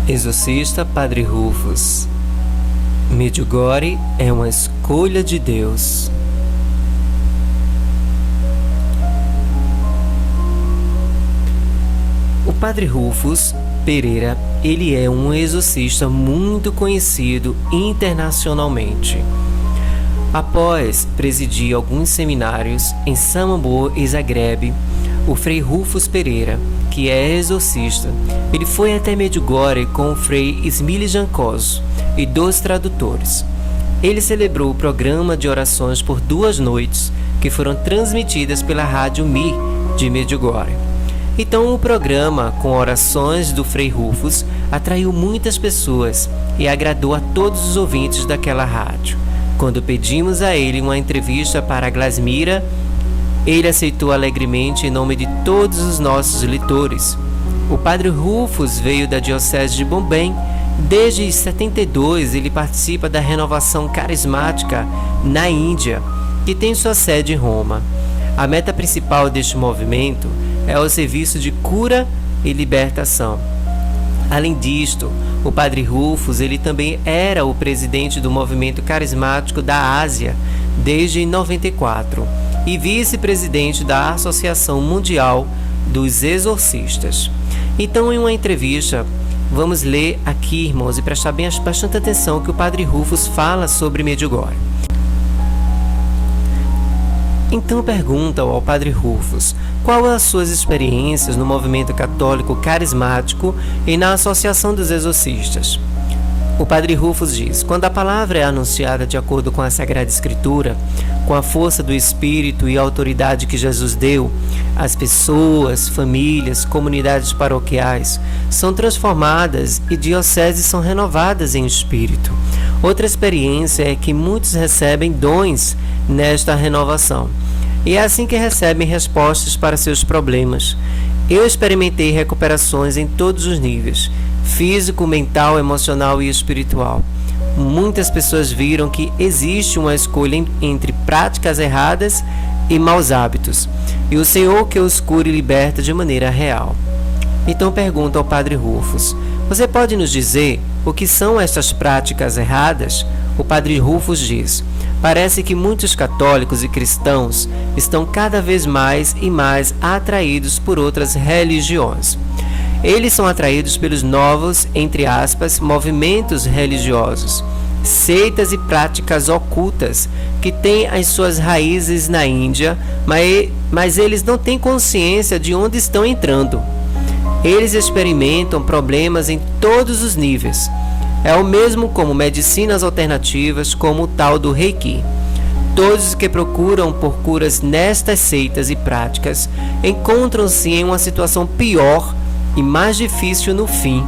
Exorcista Padre Rufus. Medjugorje é uma escolha de Deus. O Padre Rufus Pereira, ele é um exorcista muito conhecido internacionalmente. Após presidir alguns seminários em Samobor e Zagreb, o Frei Rufus Pereira, que é exorcista, ele foi até Medjugorje com o Frei Smiljan Koso e 2 tradutores. Ele celebrou o programa de orações por 2 noites, que foram transmitidas pela rádio Mi de Medjugorje. Então o programa com orações do Frei Rufus atraiu muitas pessoas e agradou a todos os ouvintes daquela rádio. Quando pedimos a ele uma entrevista para a Glasmira, ele aceitou alegremente em nome de todos os nossos leitores. O Padre Rufus veio da Diocese de Bombay. Desde 72 ele participa da Renovação Carismática na Índia, que tem sua sede em Roma. A meta principal deste movimento é o serviço de cura e libertação. Além disto, o Padre Rufus ele também era o presidente do movimento carismático da Ásia desde 94 e vice-presidente da Associação Mundial dos Exorcistas. Então, em uma entrevista, vamos ler aqui, irmãos, e prestar bastante atenção que o Padre Rufus fala sobre Medjugorje. Então pergunta ao Padre Rufus qual as suas experiências no movimento católico carismático e na Associação dos Exorcistas. O Padre Rufus diz: quando a palavra é anunciada de acordo com a Sagrada Escritura, com a força do Espírito e a autoridade que Jesus deu, as pessoas, famílias, comunidades paroquiais são transformadas e dioceses são renovadas em espírito. Outra experiência é que muitos recebem dons nesta renovação, e é assim que recebem respostas para seus problemas. Eu experimentei recuperações em todos os níveis: físico, mental, emocional e espiritual. Muitas pessoas viram que existe uma escolha entre práticas erradas e maus hábitos, e o Senhor que os cura e liberta de maneira real. Então pergunta ao Padre Rufus: você pode nos dizer o que são estas práticas erradas? O Padre Rufus diz: parece que muitos católicos e cristãos estão cada vez mais e mais atraídos por outras religiões. Eles são atraídos pelos novos, entre aspas, movimentos religiosos, seitas e práticas ocultas que têm as suas raízes na Índia, mas eles não têm consciência de onde estão entrando. Eles experimentam problemas em todos os níveis. É o mesmo como medicinas alternativas, como o tal do Reiki. Todos que procuram por curas nestas seitas e práticas encontram-se em uma situação pior e mais difícil no fim.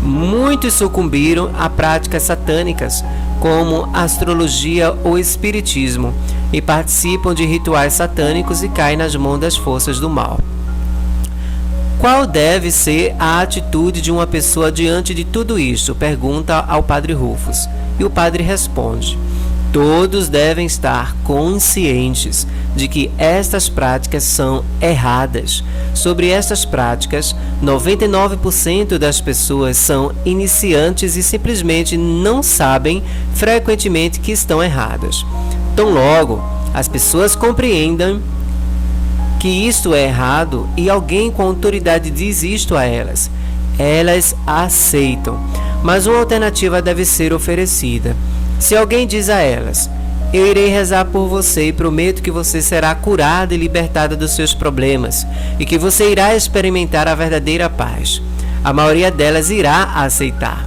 Muitos sucumbiram a práticas satânicas, como astrologia ou espiritismo, e participam de rituais satânicos e caem nas mãos das forças do mal. Qual deve ser a atitude de uma pessoa diante de tudo isto? Pergunta ao Padre Rufus. E o padre responde: todos devem estar conscientes de que estas práticas são erradas. Sobre estas práticas, 99% das pessoas são iniciantes e simplesmente não sabem frequentemente que estão erradas. Tão logo as pessoas compreendem que isto é errado e alguém com autoridade diz isto a elas, elas aceitam. Mas uma alternativa deve ser oferecida. Se alguém diz a elas: eu irei rezar por você e prometo que você será curada e libertada dos seus problemas e que você irá experimentar a verdadeira paz, a maioria delas irá aceitar.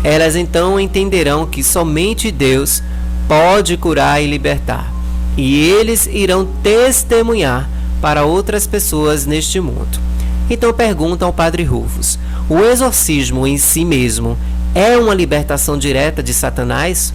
Elas então entenderão que somente Deus pode curar e libertar, e eles irão testemunhar para outras pessoas neste mundo. Então pergunta ao Padre Rufus: o exorcismo em si mesmo é uma libertação direta de Satanás?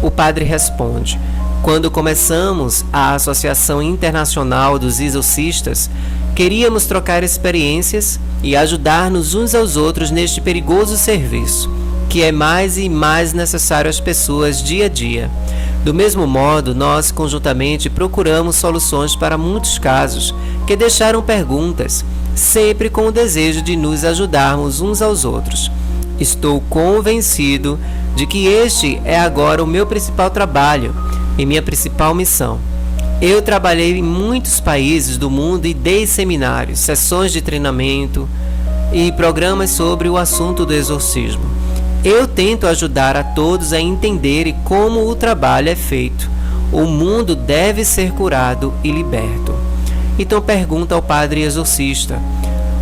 O padre responde: quando começamos a Associação Internacional dos Exorcistas, queríamos trocar experiências e ajudar-nos uns aos outros neste perigoso serviço, que é mais e mais necessário às pessoas dia a dia. Do mesmo modo, nós conjuntamente procuramos soluções para muitos casos que deixaram perguntas, sempre com o desejo de nos ajudarmos uns aos outros. Estou convencido de que este é agora o meu principal trabalho e minha principal missão. Eu trabalhei em muitos países do mundo e dei seminários, sessões de treinamento e programas sobre o assunto do exorcismo. Eu tento ajudar a todos a entenderem como o trabalho é feito. O mundo deve ser curado e liberto. Então pergunta ao padre exorcista: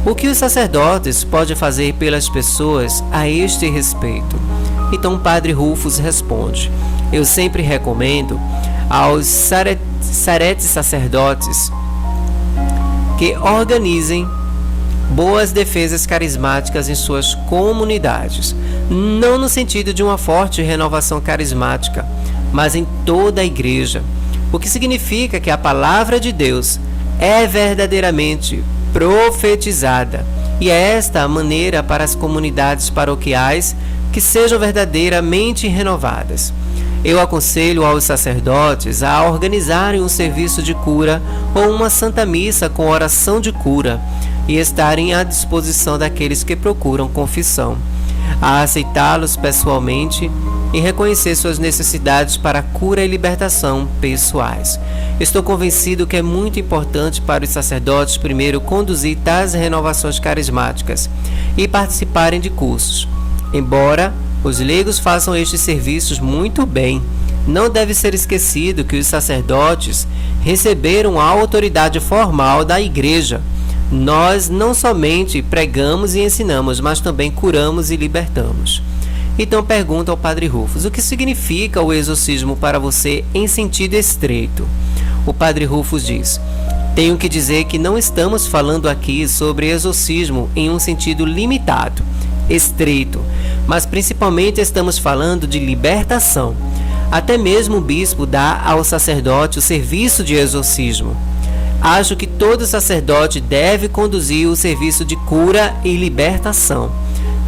o que os sacerdotes podem fazer pelas pessoas a este respeito? Então o padre Rufus responde: eu sempre recomendo aos saretes sacerdotes que organizem boas defesas carismáticas em suas comunidades, não no sentido de uma forte renovação carismática, mas em toda a igreja, o que significa que a palavra de Deus é verdadeiramente profetizada, e é esta a maneira para as comunidades paroquiais que sejam verdadeiramente renovadas. Eu aconselho aos sacerdotes a organizarem um serviço de cura ou uma santa missa com oração de cura e estarem à disposição daqueles que procuram confissão, a aceitá-los pessoalmente e reconhecer suas necessidades para cura e libertação pessoais. Estou convencido que é muito importante para os sacerdotes primeiro conduzir tais renovações carismáticas e participarem de cursos. Embora os leigos façam estes serviços muito bem, não deve ser esquecido que os sacerdotes receberam a autoridade formal da igreja. Nós não somente pregamos e ensinamos, mas também curamos e libertamos. Então pergunta ao padre Rufus: o que significa o exorcismo para você em sentido estreito? O padre Rufus diz: tenho que dizer que não estamos falando aqui sobre exorcismo em um sentido limitado, estreito, mas principalmente estamos falando de libertação. Até mesmo o bispo dá ao sacerdote o serviço de exorcismo. Acho que todo sacerdote deve conduzir o serviço de cura e libertação.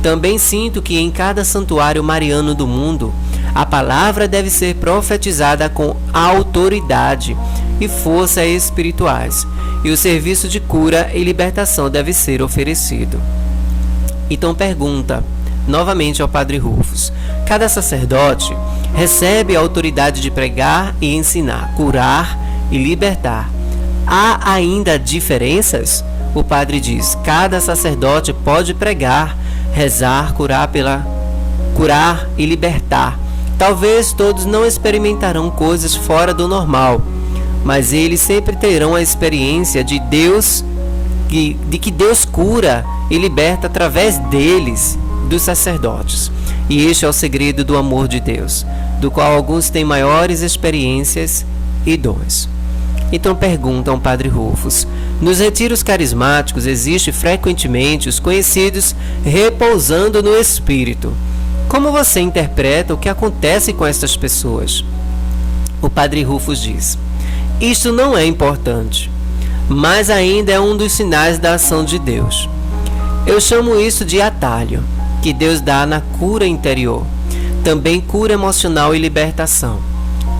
Também sinto que em cada santuário mariano do mundo, a palavra deve ser profetizada com autoridade e força espirituais, e o serviço de cura e libertação deve ser oferecido. Então pergunta novamente ao padre Rufus: cada sacerdote recebe a autoridade de pregar e ensinar, curar e libertar. Há ainda diferenças? O padre diz: cada sacerdote pode pregar, rezar, curar e libertar. Talvez todos não experimentarão coisas fora do normal, mas eles sempre terão a experiência de que Deus cura e liberta através deles, dos sacerdotes. E este é o segredo do amor de Deus, do qual alguns têm maiores experiências e dons. Então perguntam ao padre Rufus: nos retiros carismáticos existe frequentemente os conhecidos repousando no Espírito. Como você interpreta o que acontece com estas pessoas? O padre Rufus diz: isto não é importante, mas ainda é um dos sinais da ação de Deus. Eu chamo isso de atalho, que Deus dá na cura interior, também cura emocional e libertação.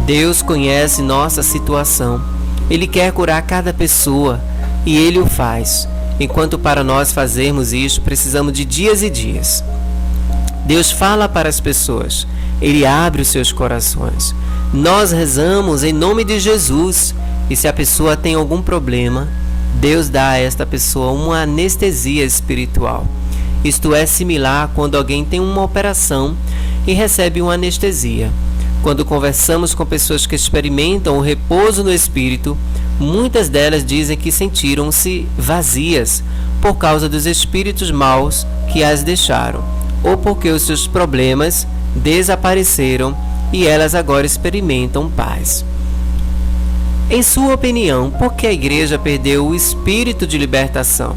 Deus conhece nossa situação, Ele quer curar cada pessoa e Ele o faz, enquanto para nós fazermos isso precisamos de dias e dias. Deus fala para as pessoas, Ele abre os seus corações. Nós rezamos em nome de Jesus, e se a pessoa tem algum problema, Deus dá a esta pessoa uma anestesia espiritual. Isto é similar quando alguém tem uma operação e recebe uma anestesia. Quando conversamos com pessoas que experimentam o repouso no Espírito, muitas delas dizem que sentiram-se vazias por causa dos espíritos maus que as deixaram, ou porque os seus problemas desapareceram e elas agora experimentam paz. Em sua opinião, por que a igreja perdeu o espírito de libertação?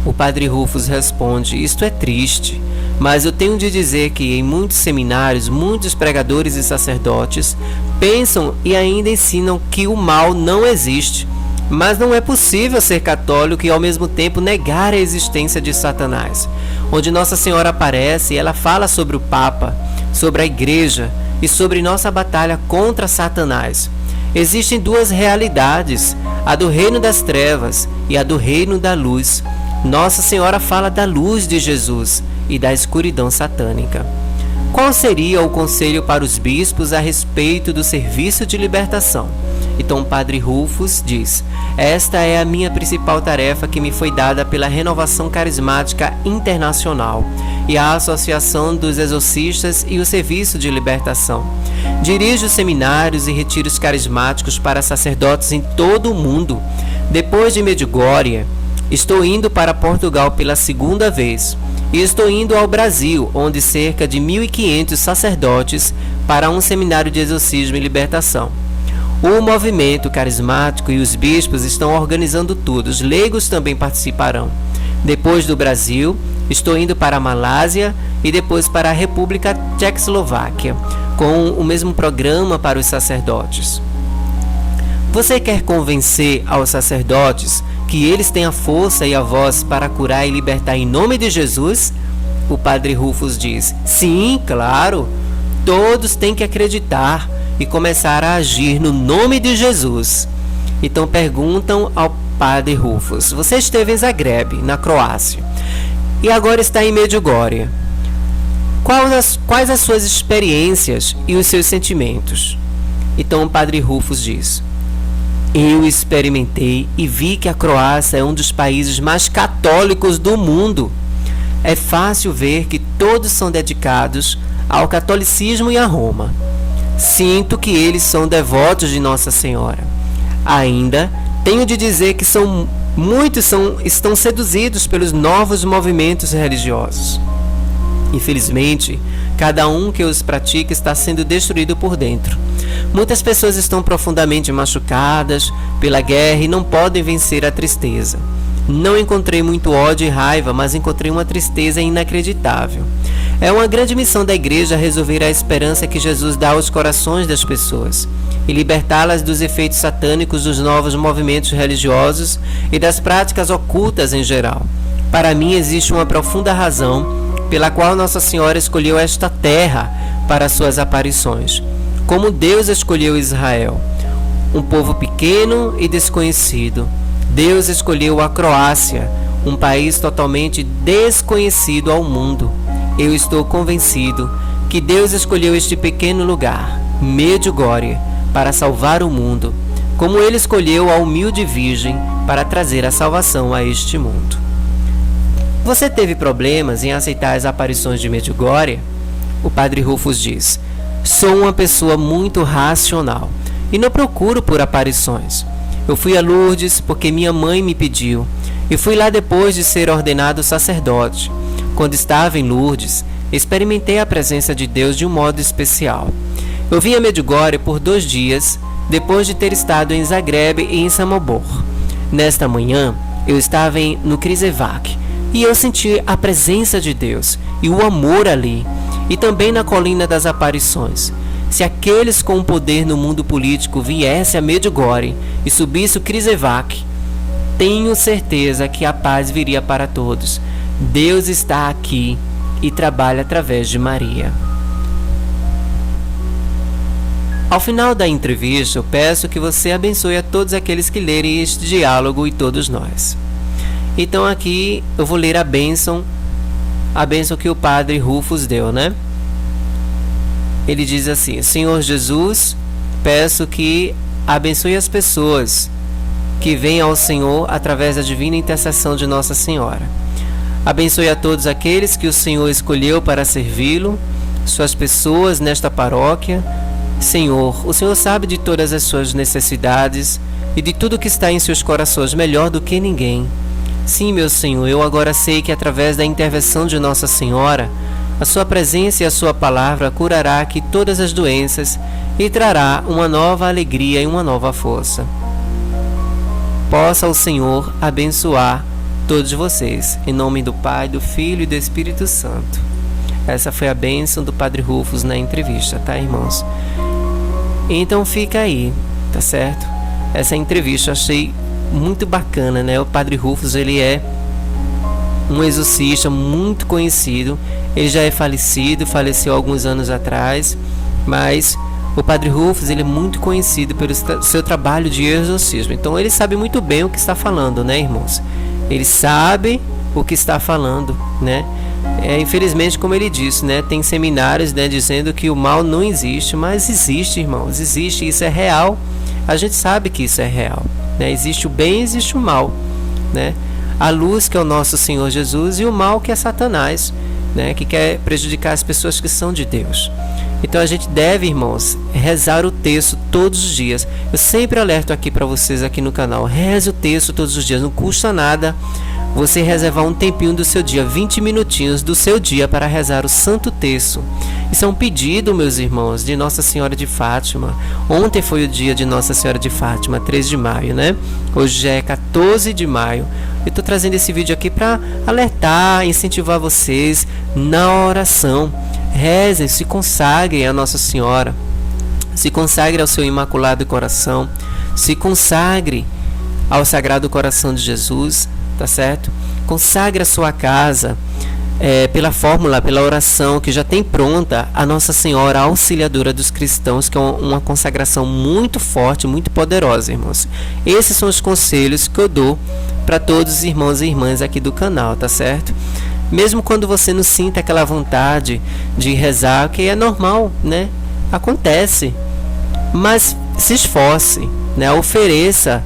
O padre Rufus responde: isto é triste, mas eu tenho de dizer que em muitos seminários, muitos pregadores e sacerdotes pensam e ainda ensinam que o mal não existe. Mas não é possível ser católico e ao mesmo tempo negar a existência de Satanás. Onde Nossa Senhora aparece, ela fala sobre o Papa, sobre a igreja e sobre nossa batalha contra Satanás. Existem duas realidades, a do reino das trevas e a do reino da luz. Nossa Senhora fala da luz de Jesus e da escuridão satânica. Qual seria o conselho para os bispos a respeito do serviço de libertação? Então, Padre Rufus diz: esta é a minha principal tarefa que me foi dada pela Renovação Carismática Internacional e a Associação dos Exorcistas e o Serviço de Libertação. Dirijo seminários e retiros carismáticos para sacerdotes em todo o mundo. Depois de Medjugorje, estou indo para Portugal pela segunda vez. E estou indo ao Brasil, onde cerca de 1.500 sacerdotes para um seminário de exorcismo e libertação. O movimento carismático e os bispos estão organizando tudo. Os leigos também participarão. Depois do Brasil, estou indo para a Malásia e depois para a República Tchecoslováquia, com o mesmo programa para os sacerdotes. Você quer convencer aos sacerdotes que eles têm a força e a voz para curar e libertar em nome de Jesus? O Padre Rufus diz: sim, claro, todos têm que acreditar e começar a agir no nome de Jesus. Então perguntam ao Padre Rufus: você esteve em Zagreb, na Croácia, e agora está em Medjugorje. Quais as suas experiências e os seus sentimentos? Então o Padre Rufus diz: eu experimentei e vi que a Croácia é um dos países mais católicos do mundo. É fácil ver que todos são dedicados ao catolicismo e a Roma. Sinto que eles são devotos de Nossa Senhora. Ainda tenho de dizer que muitos estão seduzidos pelos novos movimentos religiosos. Infelizmente, cada um que os pratica está sendo destruído por dentro. Muitas pessoas estão profundamente machucadas pela guerra e não podem vencer a tristeza. Não encontrei muito ódio e raiva, mas encontrei uma tristeza inacreditável. É uma grande missão da igreja resolver a esperança que Jesus dá aos corações das pessoas e libertá-las dos efeitos satânicos dos novos movimentos religiosos e das práticas ocultas em geral. Para mim existe uma profunda razão pela qual Nossa Senhora escolheu esta terra para suas aparições, como Deus escolheu Israel, um povo pequeno e desconhecido. Deus escolheu a Croácia, um país totalmente desconhecido ao mundo. Eu estou convencido que Deus escolheu este pequeno lugar, Medjugorje, para salvar o mundo, como Ele escolheu a humilde virgem para trazer a salvação a este mundo. Você teve problemas em aceitar as aparições de Medjugorje? O Padre Rufus diz: sou uma pessoa muito racional e não procuro por aparições. Eu fui a Lourdes porque minha mãe me pediu e fui lá depois de ser ordenado sacerdote. Quando estava em Lourdes, experimentei a presença de Deus de um modo especial. Eu vim a Medjugorje por 2 dias depois de ter estado em Zagreb e em Samobor. Nesta manhã, eu estava no Križevac e eu senti a presença de Deus e o amor ali, e também na colina das aparições. Se aqueles com poder no mundo político viessem a Medjugorje e subissem o Križevac, tenho certeza que a paz viria para todos. Deus está aqui e trabalha através de Maria. Ao final da entrevista, eu peço que você abençoe a todos aqueles que lerem este diálogo e todos nós. Então aqui eu vou ler a bênção que o Padre Rufus deu, né? Ele diz assim: Senhor Jesus, peço que abençoe as pessoas que vêm ao Senhor através da divina intercessão de Nossa Senhora. Abençoe a todos aqueles que o Senhor escolheu para servi-lo, suas pessoas nesta paróquia. Senhor, o Senhor sabe de todas as suas necessidades e de tudo que está em seus corações melhor do que ninguém. Sim, meu Senhor, eu agora sei que através da intervenção de Nossa Senhora, a sua presença e a sua palavra curará aqui todas as doenças e trará uma nova alegria e uma nova força. Possa o Senhor abençoar todos vocês, em nome do Pai, do Filho e do Espírito Santo. Essa foi a bênção do Padre Rufus na entrevista, tá, irmãos? Então fica aí, tá certo? Essa entrevista eu achei muito bacana, né? O Padre Rufus, ele é um exorcista muito conhecido. Ele já é falecido, faleceu alguns anos atrás, mas o Padre Rufus, ele é muito conhecido pelo seu trabalho de exorcismo. Então ele sabe muito bem o que está falando, né, irmãos? Ele sabe o que está falando, né? Infelizmente, como ele disse, né, tem seminários, né, dizendo que o mal não existe, mas existe, irmãos, existe, isso é real. A gente sabe que isso é real, né? Existe o bem, existe o mal, né? A luz, que é o nosso Senhor Jesus, e o mal, que é Satanás, né, que quer prejudicar as pessoas que são de Deus. Então a gente deve, irmãos, rezar o texto todos os dias. Eu sempre alerto aqui para vocês aqui no canal, reze o texto todos os dias, não custa nada você reservar um tempinho do seu dia, 20 minutinhos do seu dia para rezar o Santo Terço. Isso é um pedido, meus irmãos, de Nossa Senhora de Fátima. Ontem foi o dia de Nossa Senhora de Fátima, 3 de maio, né? Hoje já é 14 de maio. Eu estou trazendo esse vídeo aqui para alertar, incentivar vocês na oração. Rezem, se consagrem a Nossa Senhora, se consagre ao seu Imaculado Coração, se consagre ao Sagrado Coração de Jesus, tá certo? Consagre a sua casa pela fórmula, pela oração que já tem pronta a Nossa Senhora Auxiliadora dos Cristãos, que é uma consagração muito forte, muito poderosa, irmãos. Esses são os conselhos que eu dou para todos os irmãos e irmãs aqui do canal, tá certo? Mesmo quando você não sinta aquela vontade de rezar, que é normal, né? Acontece. Mas se esforce, né? Ofereça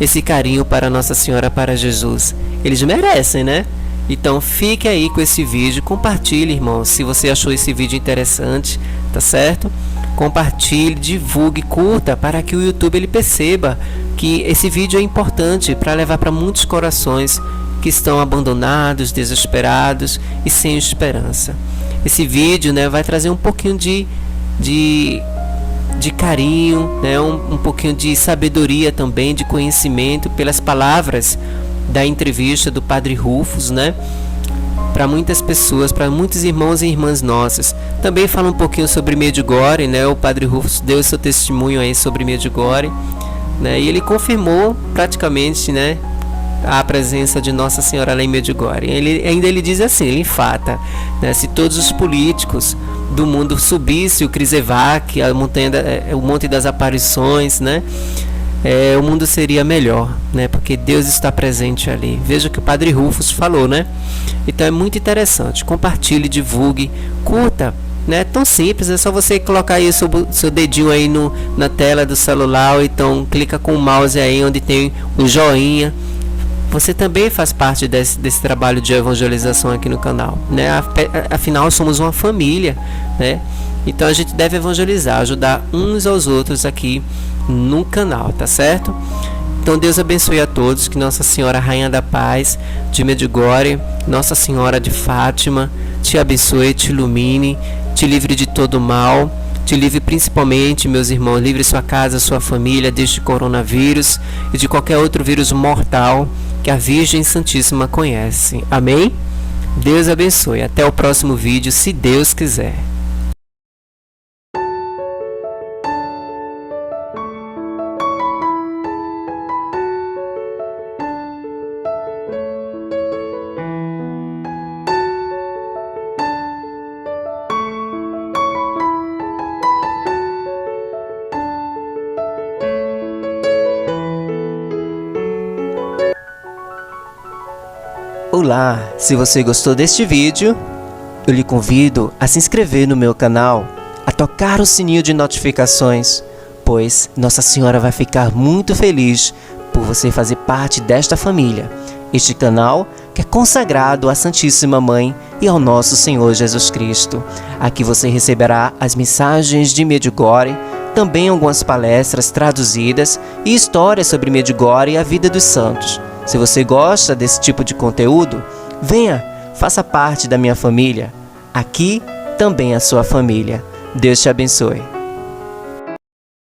esse carinho para Nossa Senhora, para Jesus. Eles merecem, né? Então fique aí com esse vídeo, compartilhe, irmão, se você achou esse vídeo interessante, tá certo? Compartilhe, divulgue, curta, para que o YouTube ele perceba que esse vídeo é importante para levar para muitos corações que estão abandonados, desesperados e sem esperança. Esse vídeo, né, vai trazer um pouquinho de carinho, né, um pouquinho de sabedoria também, de conhecimento pelas palavras da entrevista do Padre Rufus, né, para muitas pessoas, para muitos irmãos e irmãs nossas. Também fala um pouquinho sobre Medjugorje, né, o Padre Rufus deu seu testemunho aí sobre Medjugorje, né, e ele confirmou praticamente, né, a presença de Nossa Senhora lá em Medjugorje. Ele diz assim, ele enfata, né, se todos os políticos do mundo subissem o Križevac, o Monte das Aparições, né, o mundo seria melhor, né, porque Deus está presente ali. Veja o que o Padre Rufus falou, né? Então é muito interessante. Compartilhe, divulgue, curta, né? Tão simples, é só você colocar aí seu dedinho aí na tela do celular, ou então clica com o mouse aí onde tem o joinha. Você também faz parte desse trabalho de evangelização aqui no canal, né? Afinal, somos uma família, né? Então a gente deve evangelizar, ajudar uns aos outros aqui no canal, tá certo? Então Deus abençoe a todos, que Nossa Senhora Rainha da Paz de Medjugorje, Nossa Senhora de Fátima, te abençoe, te ilumine, te livre de todo mal, te livre principalmente, meus irmãos, livre sua casa, sua família deste coronavírus e de qualquer outro vírus mortal que a Virgem Santíssima conhece. Amém? Deus abençoe. Até o próximo vídeo, se Deus quiser. Olá, se você gostou deste vídeo, eu lhe convido a se inscrever no meu canal, a tocar o sininho de notificações, pois Nossa Senhora vai ficar muito feliz por você fazer parte desta família. Este canal que é consagrado à Santíssima Mãe e ao nosso Senhor Jesus Cristo. Aqui você receberá as mensagens de Medjugorje, também algumas palestras traduzidas e histórias sobre Medjugorje e a vida dos santos. Se você gosta desse tipo de conteúdo, venha, faça parte da minha família. Aqui também a sua família. Deus te abençoe.